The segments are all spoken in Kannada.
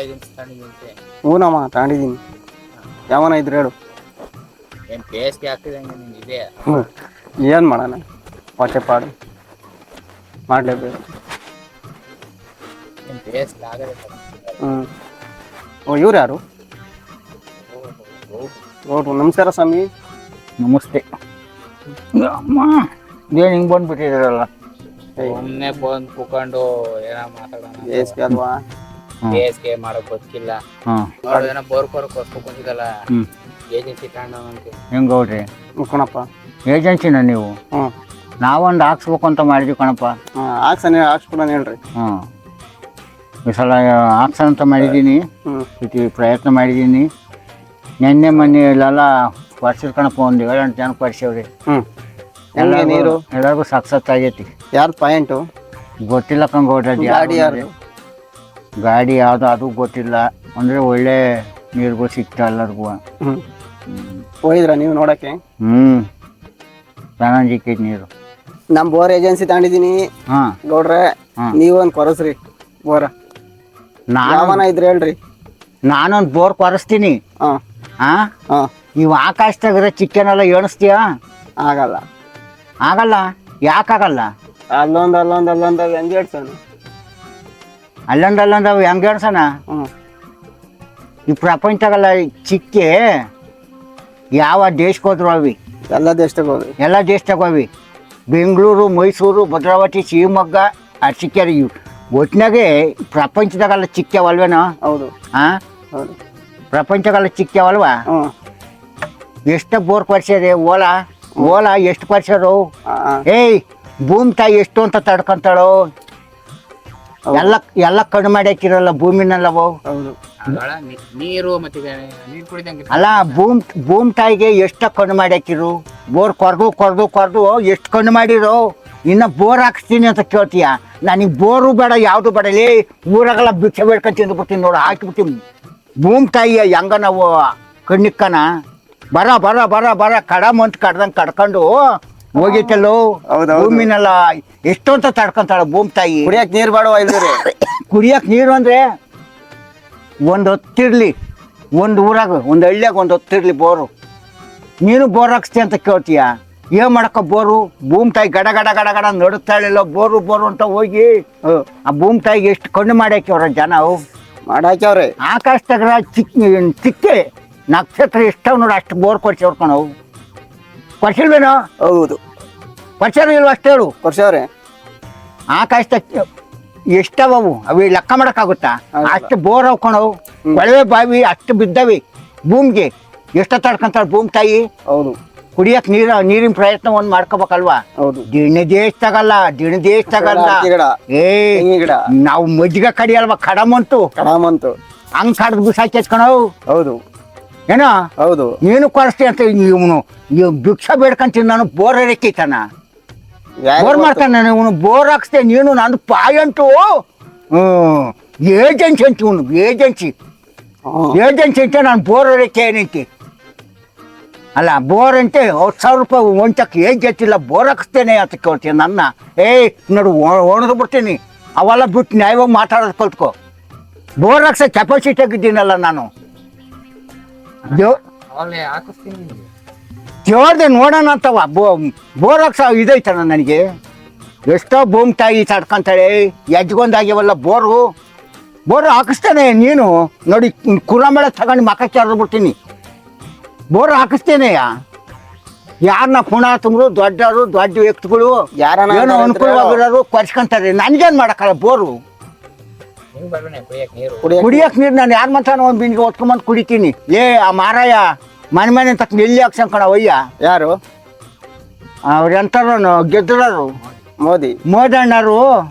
ಏಜೆನ್ಸಿ ತಗೊಂಡಿದ್ದಂತೆ. ಹೂನಮ್ಮ ತಗೊಂಡಿದ್ದೀನಿ. ಯಾವನ ಇದ್ರೆ ಹೇಳು. ಏನು ಬೇಸಿಗೆ ಆಗ್ತಿದಂಗೆ ನಿಂಗೆ ಇದೆ. ಏನು ಮಾಡೋಣ, ಹೊಟ್ಟೆ ಪಾಡು ಮಾಡಲೇಬೇಕು. ಏನು ಬೇಸಿಗೆ ಆಗದೆ. ಓ ಇವ್ರು ಯಾರು? ಗೌಡ್ರು. ನಮಸ್ಕಾರ ಸ್ವಾಮಿ. ನಮಸ್ತೆ. ಅಮ್ಮ ಏನು ಹಿಂಗೆ ಬಂದ್ಬಿಟ್ಟಿದಾರಲ್ಲ. ಒಮ್ಮೆ ಬಂದು ಕುತ್ಕೊಂಡು ಏನೋ ಮಾತಾಡೋಣ. ಬೇಸಿಗೆ ಅಲ್ವಾ, ಬೇಸಿಗೆ ಮಾಡೋಕೆ ಗೊತ್ತಿಲ್ಲ. ಏನೋ ಬೋರ್ ಕೊಡ್ಸ್ಕೊಂತಿದ್ದಲ್ಲ ಏಜೆನ್ಸಿ ತಗೊಂಡವಂತೆ. ಹೆಂಗೆ ಗೌಡ್ರಿ? ಕಣಪ್ಪ ಏಜೆನ್ಸಿನ ನೀವು? ನಾವೊಂದು ಹಾಕ್ಸ್ಬೇಕು ಅಂತ ಮಾಡಿದ್ವಿ ಕಣಪ್ಪ. ಹಾಕ್ಸ್ಕೊಡ ಹೇಳ್ರಿ. ಈ ಸಲ ಹಾಕ್ಸ ಅಂತ ಮಾಡಿದ್ದೀನಿ, ಪ್ರಯತ್ನ ಮಾಡಿದ್ದೀನಿ. ನೆನ್ನೆ ಮೊನ್ನೆ ಇಲ್ಲೆಲ್ಲ ವರ್ಷದ ಕಣಪ್ಪ, ಒಂದು 7-8 ಜನಕ್ಕೆ ವರ್ಷವ್ರಿ. ನೀರು ಎಲ್ಲರಿಗೂ ಸಕ್ಸಸ್ ಆಗೈತಿ. ಯಾರು ಪಾಯಿಂಟು ಗೊತ್ತಿಲ್ಲ ಕಂಗೋಡ್ರಿ. ಗಾಡಿ ಯಾರು? ಗಾಡಿ ಯಾವುದು ಅದು ಗೊತ್ತಿಲ್ಲ. ಅಂದರೆ ಒಳ್ಳೆ ನೀರುಗಳು ಸಿಗ್ತಾ ಎಲ್ಲರಿಗೂ. ಹೋಗಿದ್ರ ನೀವು ನೋಡಕ್ಕೆ? ಚೆನ್ನಾಗಿ ಸಿಕ್ಕೈತಿ ನೀರು. ನಮ್ಮ ಬೋರ್ ಏಜೆನ್ಸಿ ತಗೊಂಡಿದ್ದೀನಿ. ಗೌಡ್ರೆ ನೀವೊಂದು ಕೊರಸ್ರಿ ಬೋರ. ಯಾವನ ಇದ್ರೆ ಹೇಳ್ರಿ, ನಾನೊಂದು ಬೋರ್ ಕೊರಸ್ತೀನಿ. ಇವು ಆಕಾಶದಾಗಿರೋ ಚಿಕ್ಕನೆಲ್ಲ ಎಣಿಸ್ತೀಯ? ಆಗಲ್ಲ. ಆಗಲ್ಲ? ಯಾಕಾಗಲ್ಲ? ಅಲ್ಲೊಂದು ಹೆಂಗೆ ಹೇಳ್ಸೋಣ? ಅಲ್ಲೊಂದು ಹೆಂಗೆ ಎಣ್ಸೋಣ? ಈ ಪ್ರಪಂಚಗಲ್ಲ ಚಿಕ್ಕೆ ಯಾವ ದೇಶಕ್ಕೆ ಹೋದ್ರು ಅವಿ? ಎಲ್ಲ ದೇಶದಾಗ ಹೋಗಿ. ಎಲ್ಲ ದೇಶದಾಗ ಅವಿ. ಬೆಂಗಳೂರು, ಮೈಸೂರು, ಭದ್ರಾವತಿ, ಶಿವಮೊಗ್ಗ, ಅರಸೀಕೆರೆ, ಇವು ಒಟ್ಟಿನಾಗೆ ಪ್ರಪಂಚದಾಗಲ್ಲ ಚಿಕ್ಕವಲ್ವೇನೋ? ಹೌದು. ಹೌದು, ಪ್ರಪಂಚಗಲ್ಲ ಚಿಕ್ಕವಲ್ವಾ? ಎಷ್ಟು ಬೋರ್ ಕೊರ್ಸ್ಯಾರೆ? ಓಲಾ ಎಷ್ಟು ಕೊರ್ಸ್ಯಾರು? ಏಯ್ ಭೂಮಿ ತಾಯಿ ಎಷ್ಟು ಅಂತ ತಡ್ಕೊಂತಾಳೋ? ಎಲ್ಲ ಕಣ್ಣು ಮಾಡಿ ಹಾಕಿರಲ್ಲ ಭೂಮಿನಲ್ಲವು. ನೀರು ಮತ್ತೆ ನೀರು ಕುಡಿದಂಗೆ ಅಲ್ಲ, ಭೂಮಿ ತಾಯಿಗೆ ಎಷ್ಟು ಕಣ್ಣು ಮಾಡಿ ಹಾಕಿರು? ಬೋರ್ ಕೊರ್ದು ಎಷ್ಟು ಕಣ್ಣು ಮಾಡಿರು? ಇನ್ನು ಬೋರ್ ಹಾಕಿಸ್ತೀನಿ ಅಂತ ಕೇಳ್ತೀಯ? ನನಗೆ ಬೋರು ಬೇಡ, ಯಾವುದು ಬೇಡ. ಲೇ ಊರಾಗೆಲ್ಲ ಭಿಕ್ಷೆ ಬೇಡ್ಕೊಂಡು ತಿಂದ್ಬಿಡ್ತೀನಿ ನೋಡು, ಹಾಕಿಬಿಡ್ತೀನಿ. ಭೂಮಿ ತಾಯಿಯ ಹೆಂಗ ನಾವು ಕಣ್ಣಿಕ್ಕನ? ಬರ ಕಡಮಂತ ಕಡ್ದಂಗೆ ಕಡ್ಕೊಂಡು ಹೋಗಿತ್ತಲ್ಲೋ ಭೂಮಿನೆಲ್ಲ. ಎಷ್ಟು ಅಂತ ತಡ್ಕೊಂತಾಳ ಭೂಮಿ ತಾಯಿ? ಕುಡಿಯಕ್ಕೆ ನೀರು ಬೇಡವಾ? ಇಲ್ದಿರಿ ಕುಡಿಯಕ್ಕೆ ನೀರು ಅಂದರೆ ಒಂದು ಹೊತ್ತಿರ್ಲಿ, ಒಂದು ಊರಾಗ ಒಂದು ಹಳ್ಳಿಯಾಗ ಒಂದು ಹೊತ್ತಿರ್ಲಿ ಬೋರು. ನೀನು ಬೋರ್ ಹಾಕ್ಸ್ತಿ ಅಂತ ಕೇಳ್ತೀಯ? ಏನು ಮಾಡಕ್ಕ ಬೋರು? ಭೂಮಿ ತಾಯಿ ಗಡ ಗಡ ಗಡ ಗಡ ನಡುತ್ತಾಳಿಲ್ಲ ಬೋರು ಅಂತ ಹೋಗಿ ಆ ಭೂಮಿ ತಾಯಿಗೆ ಎಷ್ಟು ಕಣ್ಣು ಮಾಡ್ಯಾಕ್ಯವ್ರ ಜನ. ಮಾಡಾಕ್ಯವ್ರೆ. ಆಕಾಶದಾಗ ಚಿಕ್ಕೆ ನಕ್ಷತ್ರ ಎಷ್ಟವ್ ನೋಡಿ, ಅಷ್ಟು ಬೋರ್ ಕೊಡ್ಸವ್ರ ಕಣವು. ಕೊಡ್ಸಿಲ್ವೇನೋ? ಹೌದು, ಕೊಡ್ಸ್ಯಾರ ಇಲ್ವ? ಅಷ್ಟು ಹೇಳು. ಕೊಡ್ಸವ್ರೆ. ಆಕಾಶದಾಗ ಎಷ್ಟವು ಅವು ಲೆಕ್ಕ ಮಾಡೋಕ್ಕಾಗುತ್ತಾ? ಅಷ್ಟು ಬೋರ್ ಅವು ಕಣವು. ಕೊಳವೆ ಬಾವಿ ಅಷ್ಟು ಬಿದ್ದವಿ ಭೂಮಿಗೆ. ಎಷ್ಟು ತಡ್ಕೊಂತಾಳ ಭೂಮಿ ತಾಯಿ? ಹೌದು. ಕುಡಿಯಕ್ಕೆ ನೀರಿನ ಪ್ರಯತ್ನ ಒಂದು ಮಾಡ್ಕೋಬೇಕಲ್ವಾ? ಹೌದು. ದಿನ ದೇಶದಾಗಲ್ಲ. ನಾವು ಮಜ್ಜಿಗೆ ಕಡಿಯಲ್ವಾ? ಕಡಮಂತು ಹಂಗ್ ಕಡ್ದು ಬಿಸಾಕಿ ಕಣವು. ಹೌದು. ಏನೋ? ಹೌದು. ನೀನು ಕೊರಸ್ತಿ ಅಂತ ಇವನು ಭಿಕ್ಷಾ ಬೇಡ್ಕೊಂತೀನಿ. ನಾನು ಬೋರ್ ರೇಖೈತಾನ ಬೋರ್ ಮಾಡ್ತಾನೆ. ಇವನು ಬೋರ್ ಹಾಕ್ಸ್ತೆ. ನೀನು ನಾನು ಪಾಯಿಂಟು ಏಜೆನ್ಸಿ ಅಂತ. ಇವನು ಏಜೆನ್ಸಿ ಅಂತ. ನಾನು ಬೋರ್ ರೇಖೆ ಏನೈತಿ ಅಲ್ಲ, ಬೋರ್ ಅಂತೆ 10,000 ರೂಪಾಯಿ ಒಂಚಕ್ಕೆ ಏಜ್ ಎತ್ತಿಲ್ಲ. ಬೋರ್ ಹಾಕಿಸ್ತೇನೆ ಅಂತ ಕೇಳ್ತೀನಿ ನನ್ನ. ನೋಡು ಒಣದು ಬಿಡ್ತೀನಿ. ಅವೆಲ್ಲ ಬಿಟ್ಟು ನ್ಯಾಯವಾಗಿ ಮಾತಾಡೋದು ಕಲ್ತ್ಕೊ. ಬೋರ್ ಹಾಕ್ಸೋ ಕೆಪಾಸಿಟಿ ಆಗಿದ್ದೀನಲ್ಲ ನಾನು. ಕೇಳ್ದೆ ನೋಡೋಣ ಅಂತವ. ಬೋರ್ ಹಾಕ್ಸೋ ಇದೈತಣ್ಣ ನನಗೆ. ಎಷ್ಟೋ ಭೂಮಿ ತಾಯಿ ತಡ್ಕೊಂತಾಳೆ. ಯಜ್ಗೊಂದಾಗ್ಯವಲ್ಲ ಬೋರು ಹಾಕಿಸ್ತೇನೆ. ನೀನು ನೋಡಿ ಕುರಮೇಳ ತಗೊಂಡು ಮಕ್ಕಕ್ಕೆ ಹರಿದು ಬಿಡ್ತೀನಿ. ಬೋರ್ ಹಾಕಿಸ್ತೇನೆಯ. ಯಾರನ್ನ ಪುಣ ತುಂಬ್ರು ದೊಡ್ಡವರು ದೊಡ್ಡ ವ್ಯಕ್ತಿಗಳು ಏನೋ ಅನುಕೂಲವಾಗಿರೋರು ಕೊರ್ಸ್ಕೊಂತಾರೆ. ನನ್ಗೇನು ಮಾಡಕ್ಕಲ್ಲ ಬೋರು? ಕುಡಿಯಕ್ಕೆ ನೀರು ನಾನು ಯಾರು ಮಾತಾಡ ಒಂದು ಬಿಂದಿಗೆ ಹೊತ್ಕೊಂಬಂದು ಕುಡಿತೀನಿ. ಲೇ ಆ ಮಾರಾಯ ಮನೆ ತಕ್ಕ ನೆಲ್ಲಿ ಹಾಕ್ಸಂಕಣ ಒಯ್ಯ. ಯಾರು ಅವ್ರು ಎಂತಾರು ಗೆದ್ದರರು ಮೋದಣ್ಣರು.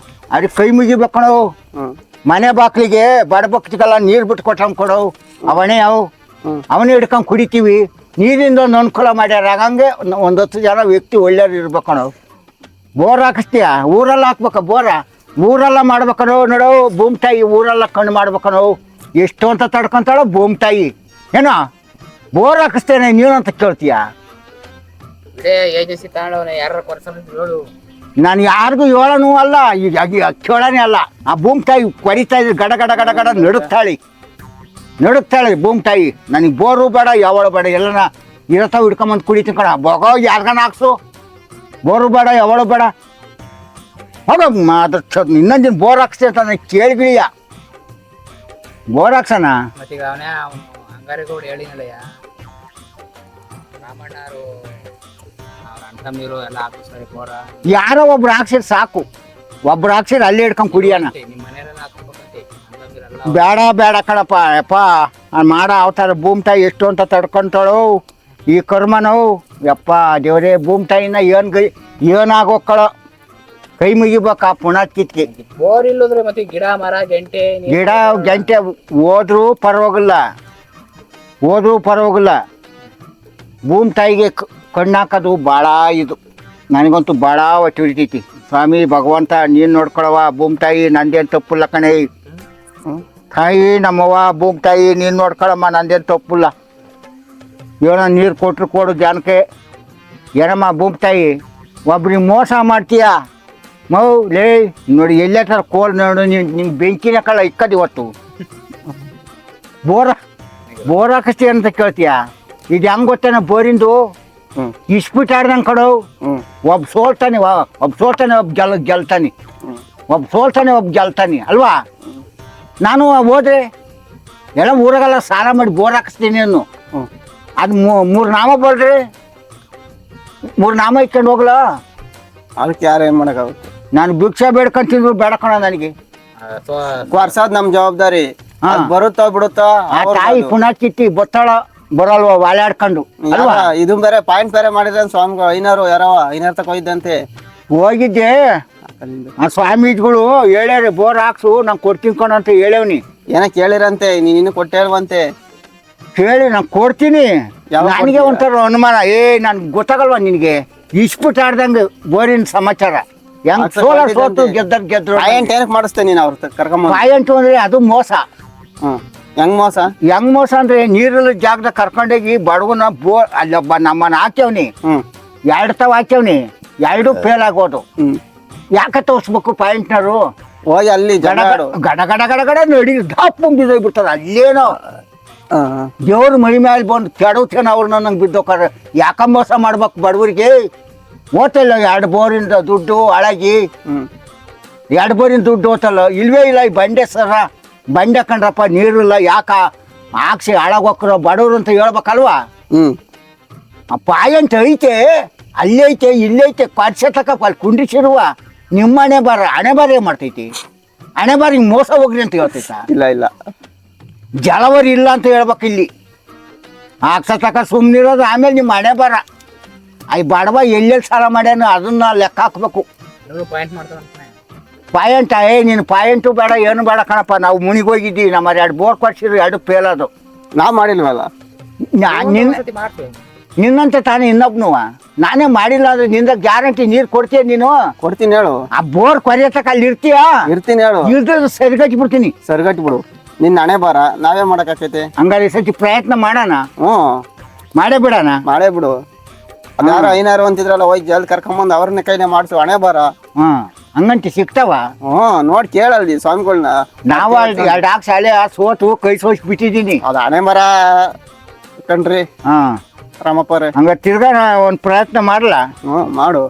ಅವ್ರಿಗೆ ಕೈ ಮುಗಿಬೇಕಣವು. ಮನೆ ಬಾಕ್ಲಿಗೆ ಬಡ ಬಕ್ತಿಗೆಲ್ಲ ನೀರು ಬಿಟ್ಟು ಕೊಟ್ಟವು ಅವನೇ ಅವನೇ ಹಿಡ್ಕೊಂಡು ಕುಡಿತೀವಿ. ನೀರಿಂದ ಒಂದು ಅನುಕೂಲ ಮಾಡ್ಯಾರ. ಹಂಗೆ 10 ಜನ ವ್ಯಕ್ತಿ ಒಳ್ಳೆಯವ್ರು ಇರ್ಬೇಕಣವು. ಬೋರ್ ಹಾಕಿಸ್ತೀಯ? ಊರೆಲ್ಲ ಹಾಕ್ಬೇಕ ಬೋರ? ಊರೆಲ್ಲ ಮಾಡ್ಬೇಕನೋ ನೋಡೋ ಭೂಮಿ ತಾಯಿ. ಊರೆಲ್ಲ ಕಣ್ಣು ಮಾಡ್ಬೇಕನೋ. ಎಷ್ಟು ಅಂತ ತಡ್ಕೊಂತಾಳೋ ಭೂಮಿ ತಾಯಿ. ಏನೋ ಬೋರ್ ಹಾಕಿಸ್ತೇನೆ ನೀನು ಅಂತ ಕೇಳ್ತೀಯ? ನಾನು ಯಾರಿಗೂ ಹೇಳನೂ ಅಲ್ಲ, ಈಗ ಕೇಳನೇ ಅಲ್ಲ. ಆ ಭೂಮಿ ತಾಯಿ ಕೊರಿತಾ ಇದ್ರು ಗಡ ಗಡ ಗಡ ಗಡ ನಡುತ್ತಾಳಿ. ನಡುಕ್ತಾಳೆ ಭೂಮಿ ತಾಯಿ. ನನಗೆ ಬೋರು ಬೇಡ, ಯಾವಳು ಬೇಡ, ಎಲ್ಲನ ಇರತ್ತಾವ ಹಿಡ್ಕೊಂಬಂದು ಕುಡಿತೀನಿ ಕಣ. ಬಗೋ ಯಾರ್ಗನ ಹಾಕ್ಸು, ಬೋರು ಬೇಡ, ಯಾವಳು ಬೇಡ. ಹೋಗ ಅದ್ರ ಇನ್ನೊಂದು ದಿನ ಬೋರ್ ಹಾಕ್ಸ್ತೀನಿ ಅಂತ ನನಗೆ ಕೇಳಿಬಿಳಿಯ. ಬೋರ್ ಹಾಕ್ಸಣ ಮತ್ತೀಗ ಅವನೇ ಹಂಗಾರಿಗೌಡ ಹೇಳಿನಲ್ಲಯ್ಯ, ರಾಮಣ್ಣರು ಅವ್ರ ಅಣ್ತಮ್ಮೀರು ಎಲ್ಲ ಹಾಕಿಸ್ತಾರೆ ಬೋರ. ಯಾರೋ ಒಬ್ರು ಹಾಕ್ಸಿರ್ ಸಾಕು, ಒಬ್ರು ಹಾಕ್ಸಿರ್ ಅಲ್ಲೇ ಹಿಡ್ಕೊಂಡು ಕುಡಿಯೋಣ. ನಿಮ್ಮ ಮನೆಯಲ್ಲ ಹಾಕ್ಬೇಕಂತೆ ಅಣ್ತಮ್ಮೀರೆಲ್ಲ. ಬೇಡ ಬೇಡ ಕಣಪ್ಪ ಯಪ್ಪ, ಮಾಡ ಅವತಾರ ಭೂಮಿ ತಾಯಿ ಎಷ್ಟು ಅಂತ ತಡ್ಕೊಂತಾಳು ಈ ಕರ್ಮನೋ. ಯಪ್ಪ ದೇವ್ರೇ, ಭೂಮಿ ತಾಯಿನ ಏನಾಗೋಕ್ಕಳ ಕೈ ಮುಗಿಬೇಕ ಪುನಃ ಕಿತ್ಕೆ. ಬೋರ್ ಇಲ್ಲದ್ರೆ ಮತ್ತೆ ಗಿಡ ಮರ ಗಂಟೆ ಗಿಡ ಗಂಟೆ ಹೋದ್ರೂ ಪರವಾಗಿಲ್ಲ, ಹೋದ್ರೂ ಪರವಾಗಿಲ್ಲ. ಭೂಮಿ ತಾಯಿಗೆ ಕಣ್ಣಾಕೋದು ಭಾಳ ಇದು. ನನಗಂತೂ ಭಾಳ ಹೊಟ್ಟೆ ಹಿಡಿತೈತಿ. ಸ್ವಾಮಿ ಭಗವಂತ ನೀನು ನೋಡ್ಕೊಳವ ಭೂಮಿ ತಾಯಿ, ನಂದೇನು ತಪ್ಪಿಲ್ಲ ಕಣೆ. ತಾಯಿ ನಮ್ಮವ್ವ ಭೂಮಿ ತಾಯಿ ನೀನು ನೋಡ್ಕೊಳಮ್ಮ, ನಂದೇನು ತಪ್ಪಿಲ್ಲ. ಏನೋ ನೀರು ಕೊಟ್ಟರು ಕೊಡು ಜನಕ್ಕೆ. ಏನಮ್ಮ ಭೂಮಿ ತಾಯಿ, ಒಬ್ರಿಗೆ ಮೋಸ ಮಾಡ್ತೀಯ ಮೌ ಲೇ. ನೋಡಿ ಎಲ್ಲೇ ಥರ ಕೋಲ್ ನೋಡು, ನಿಂಗೆ ಬೆಂಕಿನ ಕಳ್ಳ ಇಕ್ಕದು ಇವತ್ತು. ಬೋರ್ ಹಾಕಿಸ್ತೀಯ ಅಂತ ಕೇಳ್ತೀಯ. ಇದು ಹೆಂಗೆ ಗೊತ್ತೇನ ಬೋರಿಂದು ಇಸ್ಬಿಟ್ಟು ಆಡ್ದಂಗೆ ಕಡು. ಒಬ್ಬ ಸೋಲ್ತಾನೆ, ಒಬ್ಬ ಗೆಲ್ತಾನೆ, ಒಬ್ಬ ಸೋಲ್ತಾನೆ, ಒಬ್ಬ ಗೆಲ್ತಾನೆ ಅಲ್ವಾ. ನಾನು ಹೋದ್ರೆ ಎಲ್ಲ ಊರಾಗೆಲ್ಲ ಸಾಲ ಮಾಡಿ ಬೋರ್ ಹಾಕಿಸ್ತೀನಿ ಅನ್ನು. ಅದು ಮೂರು ನಾಮ ಬರ್ರಿ, ಮೂರು ನಾಮ ಇಟ್ಕೊಂಡು ಹೋಗ್ಲ. ಅದಕ್ಕೆ ಯಾರು ಏನು ಮಾಡೋಕ್ಕಾಗುತ್ತೆ. ನಾನು ಭಿಕ್ಷೆ ಬೇಡ್ಕೊಂತಿದ್ರು ಬೇಡಕೋಣ ನನಗೆ. ವರ್ಷದ್ ನಮ್ ಜವಾಬ್ದಾರಿ. ಬರುತ್ತಾ ಬಿಡುತ್ತಾ ಆ ತಾಯಿ ಪುನಃ ಕಿತ್ತಿ ಬತ್ತಾಳ ಬರಲ್ವ ವಾಲಾಡ್ಕೊಂಡು ಅಲ್ವಾ. ಇದು ಬೇರೆ ಪಾಯಿಂಟ್ ಬೇರೆ ಮಾಡಿದ್ರೆ ಸ್ವಾಮಿಗಳು ಐನಾರು ಯಾರವ ಐನಾರು ತಗೋಯ್ದಂತೆ ಹೋಗಿದ್ದೆ. ಆ ಸ್ವಾಮೀಜಿಗಳು ಹೇಳ್ಯಾರ ಬೋರ್ ಹಾಕ್ಸು ನಂಗೆ ಕೊಡ್ತೀನಿ ಕಣ ಅಂತ ಹೇಳವ್ನಿ. ಏನ ಕೇಳಿರಂತೆ, ನೀನು ಕೊಟ್ಟೆ ಹೇಳುವಂತೆ. ಕೇಳಿ ನಾನು ಕೊಡ್ತೀನಿ. ನನಗೆ ಒಂಥರ ಅನುಮಾನ, ನನ್ಗೆ ಗೊತ್ತಾಗಲ್ವಾ ನಿನಗೆ ಇಸ್ಬಿಟ್ಟು ಆಡ್ದಂಗೆ ಬೋರಿನ ಸಮಾಚಾರ. ಹೆಂಗ್ ಸೋಲಾರ್ ಸೋತು ಗೆದ್ರು ಪಾಯಿಂಟ್ ಏನಕ್ಕೆ ಮಾಡಿಸ್ತೇನೆ ನೀನು ಅವ್ರ ಕರ್ಕೊಂಬ. ಪಾಯಿಂಟ್ ಅಂದ್ರೆ ಅದು ಮೋಸ. ಹೆಂಗ್ ಮೋಸ? ಹೆಂಗ್ ಮೋಸ ಅಂದ್ರೆ ನೀರಿನ ಜಾಗದಾಗ ಕರ್ಕೊಂಡೋಗಿ ಬಡವನ ಅಲ್ಲೊಬ್ಬ ನಮ್ಮನ್ನ ಹಾಕ್ಯವ್ನಿ. 2 ತಾವ್ ಹಾಕ್ಯವ್ನಿ, 2 ಫೇಲ್ ಆಗೋದು. ಯಾಕೆ ತೋರ್ಸ್ಬೇಕು ಪಾಯಿಂಟ್ನರು? ಹೋಗಿ ಅಲ್ಲಿ ಗಡ ಗಡ ಗಡ ಗಡ ನಡಿ ದಾಪ್ ಬಿದ್ದೋಗ್ಬಿಡ್ತದ. ಅಲ್ಲೇನೋ ದೇವ್ರ ಮೈ ಮೇಲೆ ಬಂದು ಕೆಡವ್ತೇನೆ ಅವ್ರನ್ನ ನಂಗೆ ಬಿದ್ದೋಕಾರ. ಯಾಕ ಮೋಸ ಮಾಡ್ಬೇಕು ಬಡವರಿಗೆ? ಓತಲ್ಲ 2 ಬೋರಿಂದ ದುಡ್ಡು ಹಾಳಾಗಿ, 2 ಬೋರಿನ ದುಡ್ಡು ಓತಲ್ಲ. ಇಲ್ವೇ ಇಲ್ಲ ಈ ಬಂಡೆ ಸರ, ಬಂಡೆ ಕಂಡ್ರಪ್ಪ ನೀರಿಲ್ಲ, ಯಾಕ ಹಾಕ್ಸಿ ಹಾಳಾಗೋಕ್ರ ಬಡವ್ರು ಅಂತ ಹೇಳ್ಬೇಕಲ್ವಾ. ಆ ಪಾಯಿಂಟ್ ಐತೆ, ಅಲ್ಲಿ ಐತೆ, ಇಲ್ಲೈತೆ, ಪರ್ಸೆ ತಕಪ್ಪ ಅಲ್ಲಿ ಕುಂಡಿಸಿರುವ. ನಿಮ್ಮ ಹಣೆ ಬಾರ ಏನ್ ಮಾಡ್ತೈತಿ? ಹಣೆ ಬಾರ ಹಿಂಗೆ ಮೋಸ ಹೋಗ್ರಿ ಅಂತ ಹೇಳ್ತೈತ? ಇಲ್ಲ ಜಲವರಿ ಇಲ್ಲ ಅಂತ ಹೇಳ್ಬೇಕು ಇಲ್ಲಿ. ಹಾಕ್ಸತಕ ಸುಮ್ಮನಿರೋದು, ಆಮೇಲೆ ನಿಮ್ಮ ಹಣೆ ಬಾರ. ಈ ಬಡವ ಎಲ್ಲೆಲ್ಲಿ ಸಾಲ ಮಾಡ್ಯಾನ ಅದನ್ನ ಲೆಕ್ಕ ಹಾಕ್ಬೇಕು. ಪಾಯಿಂಟ್ ನೀನು ಪಾಯಿಂಟು ಬೇಡ, ಏನು ಬೇಡ ಕಣಪ್ಪ. ನಾವು ಮುನಿಗೆ ಹೋಗಿದ್ದೀವಿ, ನಮ್ಮ 2 ಬೋರ್ ಕೊಡ್ಸಿದ್ರು, 2 ಫೇಲ್ ಅದು. ನಾವು ಮಾಡಿಲ್ವಲ್ಲ. ನಿನ್ನಂತೆ ತಾನೇ ಇನ್ನೊಬ್ನು. ನಾನೇ ಮಾಡಿಲ್ಲ ಅಂದ್ರೆ ನಿಂದ ಗ್ಯಾರಂಟಿ ನೀರು ಕೊಡ್ತೀಯ ನೀನು? ಕೊಡ್ತೀನಿ ಹೇಳು. ಆ ಬೋರ್ ಕೊರಿಯತಕ ಅಲ್ಲಿ ಇರ್ತೀಯಾ? ಇರ್ತೀನಿ ಹೇಳು. ಇಲ್ದ್ರೆ ಸರಿಗಟ್ಟಿ ಬಿಡ್ತೀನಿ. ಸರಿಗಟ್ಟಿ ಬಿಡು, ನಿನ್ನ ಹಣೆ ಬಾರ. ನಾವೇ ಮಾಡಕ್ಕಾಕೈತೆ? ಹಂಗಾರೆ ಈ ಸತಿ ಪ್ರಯತ್ನ ಮಾಡೋಣ. ಮಾಡೇ ಬಿಡೋಣ. ಮಾಡೇ ಬಿಡು. ಅದ್ಯಾರು ಐನಾರು ಅಂತಿದ್ರಲ್ಲ, ಹೋಗಿ ಜಲ್ದಿ ಕರ್ಕೊಂಬಂದು ಅವ್ರನ್ನ ಕೈನೇ ಮಾಡ್ಸು ಹಣೆ ಬಾರ. ಹಂಗಂತ ಸಿಗ್ತಾವ? ನೋಡಿ ಕೇಳಲ್ದಿ ಸ್ವಾಮಿಗಳನ್ನ. ನಾವು 2 ಹಾಕ್ಸಿ ಹಳೆ ಸೋತು ಕೈ ಸೋಸಿ ಬಿಟ್ಟಿದ್ದೀನಿ. ಅದು ಹಣೆ ಮರ ಕಣ್ರಿ ರಾಮಪ್ಪರೇ. ಹಂಗ ತಿರ್ಗಾ ಒಂದು ಪ್ರಯತ್ನ ಮಾಡಲ್ಲ? ಮಾಡು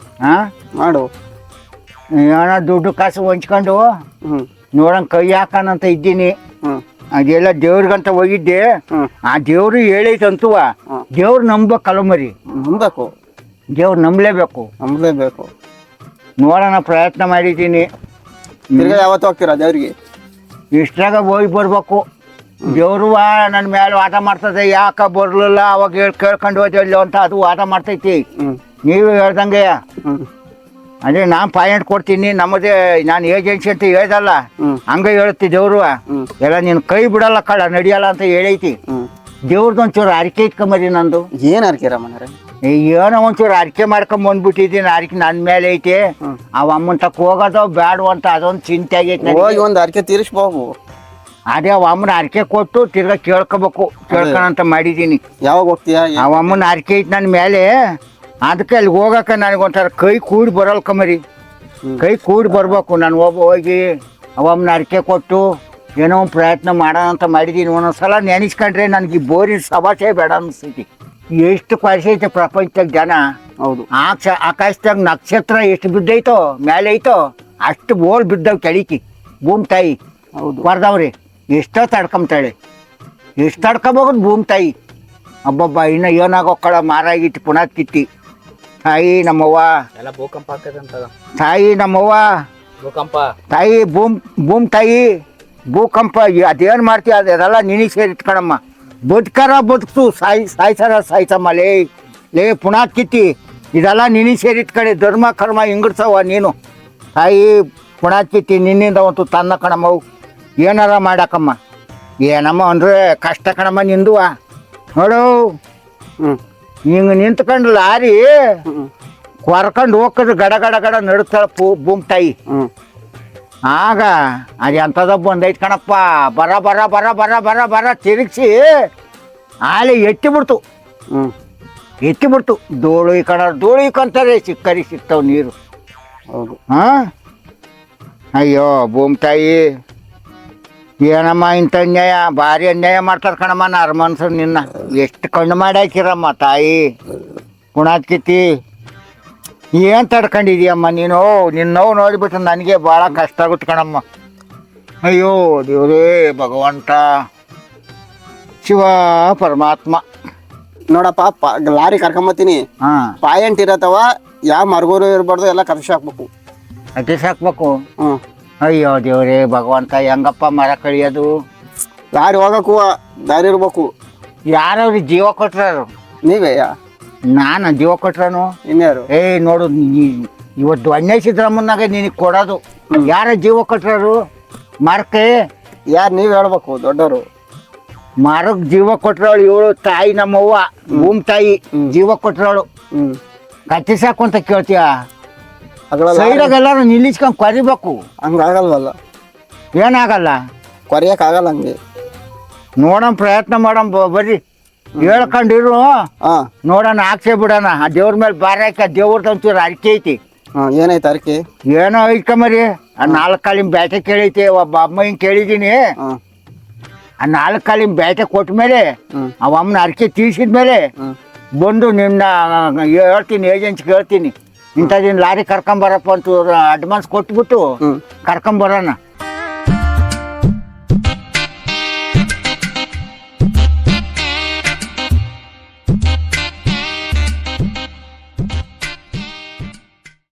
ಮಾಡು. ಏನೋ ದುಡ್ಡು ಕಾಸು ಹೊಂಚ್ಕೊಂಡು ನೋಡಂಗ್ ಕೈ ಹಾಕನಂತ ಇದ್ದೀನಿ. ಅದೆಲ್ಲ ದೇವ್ರಿಗಂತ ಹೋಗಿದ್ದೆ. ಆ ದೇವ್ರು ಹೇಳೈತಂತುವ. ದೇವ್ರು ನಂಬಬೇಕಲ್ಲ ಮರಿ. ನಂಬಬೇಕು, ದೇವ್ರು ನಂಬಲೇಬೇಕು. ನೋಡೋಣ, ಪ್ರಯತ್ನ ಮಾಡಿದ್ದೀನಿ. ತಿರ್ಗಾ ಯಾವತ್ತು ಹೋಗ್ತೀರಾ ದೇವ್ರಿಗೆ? ಇಷ್ಟ್ರಾಗ ಹೋಗಿ ಬರ್ಬೇಕು. ದೇವ್ರು ನನ್ನ ಮೇಲೆ ಆಟ ಮಾಡ್ತದೆ. ಯಾಕ ಬರ್ಲಿಲ್ಲ ಅವಾಗ ಕೇಳ್ಕೊಂಡು ಹೋಯ್ತಿಲ್ಲ ಅಂತ ಅದು ಆಟ ಮಾಡ್ತೈತಿ. ನೀವು ಹೇಳ್ದಂಗೆ ಅದೇ ನಾನು ಪಾಯಿಂಟ್ ಕೊಡ್ತೀನಿ, ನಮ್ಮದೇ ನಾನು ಏಜೆನ್ಸಿ ಅಂತ ಹೇಳ್ದಲ್ಲ, ಹಂಗೆ ಹೇಳ್ತಿ ದೇವ್ರು. ಎಲ್ಲ ನೀನು ಕೈ ಬಿಡಲ್ಲ ಕಳ್ಳ ನಡಿಯಲ್ಲ ಅಂತ ಹೇಳೈತಿ. ದೇವ್ರದೊಂಚೂರು ಅರಿಕೆ ಇಟ್ಕೊಂಬರಿ ನಂದು. ಏನ್ ಅರಿಕೆ ರಾಮಣ್ಣರೇ? ಏನೋ ಒಂಚೂರು ಅರಿಕೆ ಮಾಡ್ಕೊಂಡ್ ಬಂದ್ಬಿಟ್ಟಿದ್ದೀನಿ. ಅರಿಕೆ ನನ್ನ ಮೇಲೆ ಐತಿ. ಅವ ಅಮ್ಮನ್ ತಕ್ಕ ಹೋಗೋದು ಬೇಡ ಅಂತ ಅದೊಂದು ಚಿಂತೆ ಆಗೈತಿ. ಹೋಗಿ ಒಂದು ಅರಿಕೆ ತೀರಿಸ್ಬೋದು. ಅದೇ ಅವ ಅಮ್ಮನ ಅರಿಕೆ ಕೊಟ್ಟು ತಿರ್ಗಾ ಕೇಳ್ಕೊಬೇಕು, ಕೇಳ್ಕೊಳಂತ ಮಾಡಿದ್ದೀನಿ. ಯಾವಾಗ ಹೋಗ್ತೀಯಾ? ಅವ ಅಮ್ಮನ ಅರಿಕೆ ಐತಿ ನನ್ನ ಮೇಲೆ. ಅದಕ್ಕೆ ಅಲ್ಲಿ ಹೋಗಕ್ಕೆ ನನಗೊಂಥರ ಕೈ ಕೂಡಿ ಬರಲ್ ಕಮರಿ. ಕೈ ಕೂಡಿ ಬರ್ಬೇಕು. ನಾನು ಹೋಗಿ ಅವ ಅಮ್ಮನ ಅರಿಕೆ ಕೊಟ್ಟು ಏನೋ ಒಂದ್ ಪ್ರಯತ್ನ ಮಾಡೋಣ ಅಂತ ಮಾಡಿದ್ದೀನಿ. ಒಂದೊಂದ್ಸಲ ನೆನೆಸ್ಕೊಂಡ್ರೆ ನನಗೆ ಈ ಬೋರಿನ ಸವಾಸೆ ಬೇಡ ಅನಿಸ್ತೈತಿ. ಎಷ್ಟು ಖುಷಿ ಐತೆ ಪ್ರಪಂಚದಾಗ ಜನ. ಹೌದು. ಆಕಾಶದಾಗ ನಕ್ಷತ್ರ ಎಷ್ಟು ಬಿದ್ದೈತೋ ಮೇಲೆ ಐತೋ ಅಷ್ಟು ಬೋರ್ ಬಿದ್ದವ್ ಕೆಳಿಕಿ ಭೂಮಿ ತಾಯಿ. ಹೌದು. ಬರ್ದವ್ರಿ ಎಷ್ಟೋ ತಡ್ಕೊಂತಾಳೆ, ಎಷ್ಟು ತಡ್ಕೊಬೋಗುದು ಭೂಮಿ ತಾಯಿ. ಹಬ್ಬಬ್ಬ ಇನ್ನ ಏನಾಗೋಕ್ಕಳ ಮಾರಾಗಿತ್ತು ಪುನಃ ಕಿತ್ತಿ. ತಾಯಿ ನಮ್ಮವ್ವ, ಎಲ್ಲ ಭೂಕಂಪ ಆಗ್ತದಂತ. ತಾಯಿ ನಮ್ಮವ್ವ, ಭೂಕಂಪ ತಾಯಿ ಭೂಮಿ ತಾಯಿ. ಭೂಕಂಪ ಅದೇನು ಮಾಡ್ತೀವಿ ಅದೆಲ್ಲ ನಿನಗೆ ಸೇರಿಟ್ಕಣಮ್ಮ. ಬದುಕರ ಬದುಕ್ಸು, ಸಾಯ್ಸಮ್ಮ ಲೇ ಪುನಃ ಕಿತ್ತಿ. ಇದೆಲ್ಲ ನಿನಗೆ ಸೇರಿಟ್ಕಣೆ. ಧರ್ಮ ಕರ್ಮ ಹಿಂಗಡ್ಸವ ನೀನು. ತಾಯಿ ಪುನಃ ಕಿತ್ತಿ ನಿನ್ನಿಂದ ಒಂದು ತನ್ನ ಕಣಮ್ಮವು ಏನಾರ ಮಾಡಕ್ಕಮ್ಮ. ಏನಮ್ಮ ಅಂದರೆ ಕಷ್ಟ ಕಣಮ್ಮ ನಿಂದುವ. ನೋಡು ಹಿಂಗೆ ನಿಂತ್ಕೊಂಡು ಲಾರಿ ಕೊರ್ಕೊಂಡು ಹೋಗ್ತದೆ ಗಡ ಗಡ ಗಡ ನಡುತ್ತಾಳ ಭೂಮಿ ತಾಯಿ. ಆಗ ಅದು ಎಂಥದ ಬಂದೈತೆ ಕಣಪ್ಪ. ಬರ ಬರ ಬರ ಬರ ಬರ ಬರ ತಿರುಗಿಸಿ ಆಲೆ ಎತ್ತಿಬಿಡ್ತು. ಧೂಳು ಧೂಳು ಇಕ್ಕಂತಾರೆ. ಸಿಕ್ಕರಿ ಸಿಗ್ತಾವ ನೀರು. ಹೌದು. ಹಾಂ ಅಯ್ಯೋ ಭೂಮಿ ತಾಯಿ ಏನಮ್ಮ ಇಂಥ ಅನ್ಯಾಯ, ಭಾರಿ ಅನ್ಯಾಯ ಮಾಡ್ತಾರೆ ಕಣಮ್ಮ ನಾರ್ ಮನ್ಸರು ನಿನ್ನ. ಎಷ್ಟು ಕಣ್ಣು ಮಾಡಿ ಹಾಕಿರಮ್ಮ ತಾಯಿ ಪುಣಾತ್ಕಿತಿ. ಏನು ತಡ್ಕೊಂಡಿದೀಯಮ್ಮ ನೀನು? ನಿನ್ನ ನೋವು ನೋಡಿಬಿಟ್ಟು ನನಗೆ ಭಾಳ ಕಷ್ಟ ಆಗುತ್ತೆ ಕಣಮ್ಮ. ಅಯ್ಯೋ ದೇವ್ರೇ ಭಗವಂತ ಶಿವ ಪರಮಾತ್ಮ. ನೋಡಪ್ಪ ಲಾರಿ ಕರ್ಕೊಂಬತ್ತೀನಿ. ಹಾಂ ಪಾಯಿಂಟ್ ಇರತ್ತವ, ಯಾವ ಮರ್ಗೋರು ಇರಬಾರ್ದು, ಎಲ್ಲ ಕರ್ಸಿ ಹಾಕ್ಬೇಕು. ಅದೇ ಸಾಕ್ಬೇಕು. ಹ್ಞೂ. ಅಯ್ಯೋ ದೇವ್ರೇ ಭಗವಂತ ಹೆಂಗಪ್ಪ ಮರ ಕಳಿಯೋದು? ಲಾರಿ ಹೋಗಕ್ಕೂ ದಾರಿ ಇರ್ಬೇಕು. ಯಾರವ್ರಿಗೆ ಜೀವ ಕೊಟ್ರಾರು? ನೀವೇ ನಾನು ಜೀವ ಕೊಟ್ರನು? ಇನ್ಯಾರು? ನೋಡು ಇವತ್ತು ಅಣ್ಣೆ ಸಿದ್ದರಾಮನ್ನಾಗ ನಿನಗೆ ಕೊಡೋದು. ಯಾರ ಜೀವ ಕೊಟ್ರಾರು ಮರಕ್ಕೆ? ಯಾರು ನೀವು ಹೇಳ್ಬೇಕು, ದೊಡ್ಡವರು. ಮರಕ್ಕೆ ಜೀವ ಕೊಟ್ರವಳು ಇವಳು ತಾಯಿ ನಮ್ಮವ್ವ ಭೂಮಿ ತಾಯಿ ಜೀವ ಕೊಟ್ರವಳು. ಕತ್ತಿಸಾಕು ಅಂತ ಕೇಳ್ತೀಯ? ಸೈಡಾಗ ಎಲ್ಲಾರು ನಿಲ್ಲಿಸ್ಕೊಂಡು ಕೊರಿಬೇಕು. ಹಂಗಾಗಲ್ವಲ್ಲ? ಏನಾಗಲ್ಲ, ಕೊರಿಯಕ್ಕಾಗಲ್ಲ ಹಂಗೆ. ನೋಡೋಣ ಪ್ರಯತ್ನ ಮಾಡೋಣ ಬರ್ರಿ. ಹೇಳ್ಕೊಂಡಿರು ನೋಡೋಣ, ಹಾಕ್ಸೇ ಬಿಡೋಣ. ಆ ದೇವ್ರ ಮೇಲೆ ಬಾರಿ ಹಾಕಿ ಆ ದೇವ್ರದ್ದು ಒಂಚೂರು ಅರಿಕೆ ಐತಿ. ಏನಾಯ್ತು ಅರಿಕೆ? ಏನೋ ಐತ್ಕಂಬರಿ. ಆ 4 ಕಾಲಿನ ಬ್ಯಾಟೆ ಕೇಳೈತಿ. ಒಬ್ಬ ಅಮ್ಮ ಹಿಂಗೆ ಕೇಳಿದ್ದೀನಿ. ಆ 4 ಕಾಲಿನ ಬ್ಯಾಟೆ ಕೊಟ್ಟ ಮೇಲೆ ಅವ ಅಮ್ಮನ ಅರಿಕೆ ತೀರ್ಸಿದ್ಮೇಲೆ ಬಂದು ನಿನ್ನ ಹೇಳ್ತೀನಿ, ಏಜೆನ್ಸಿಗೆ ಹೇಳ್ತೀನಿ, ಇಂಥದಿನ ಲಾರಿ ಕರ್ಕೊಂಬರಪ್ಪ ಅಂತ ಅಡ್ವಾನ್ಸ್ ಕೊಟ್ಬಿಟ್ಟು ಕರ್ಕೊಂಬರೋಣ.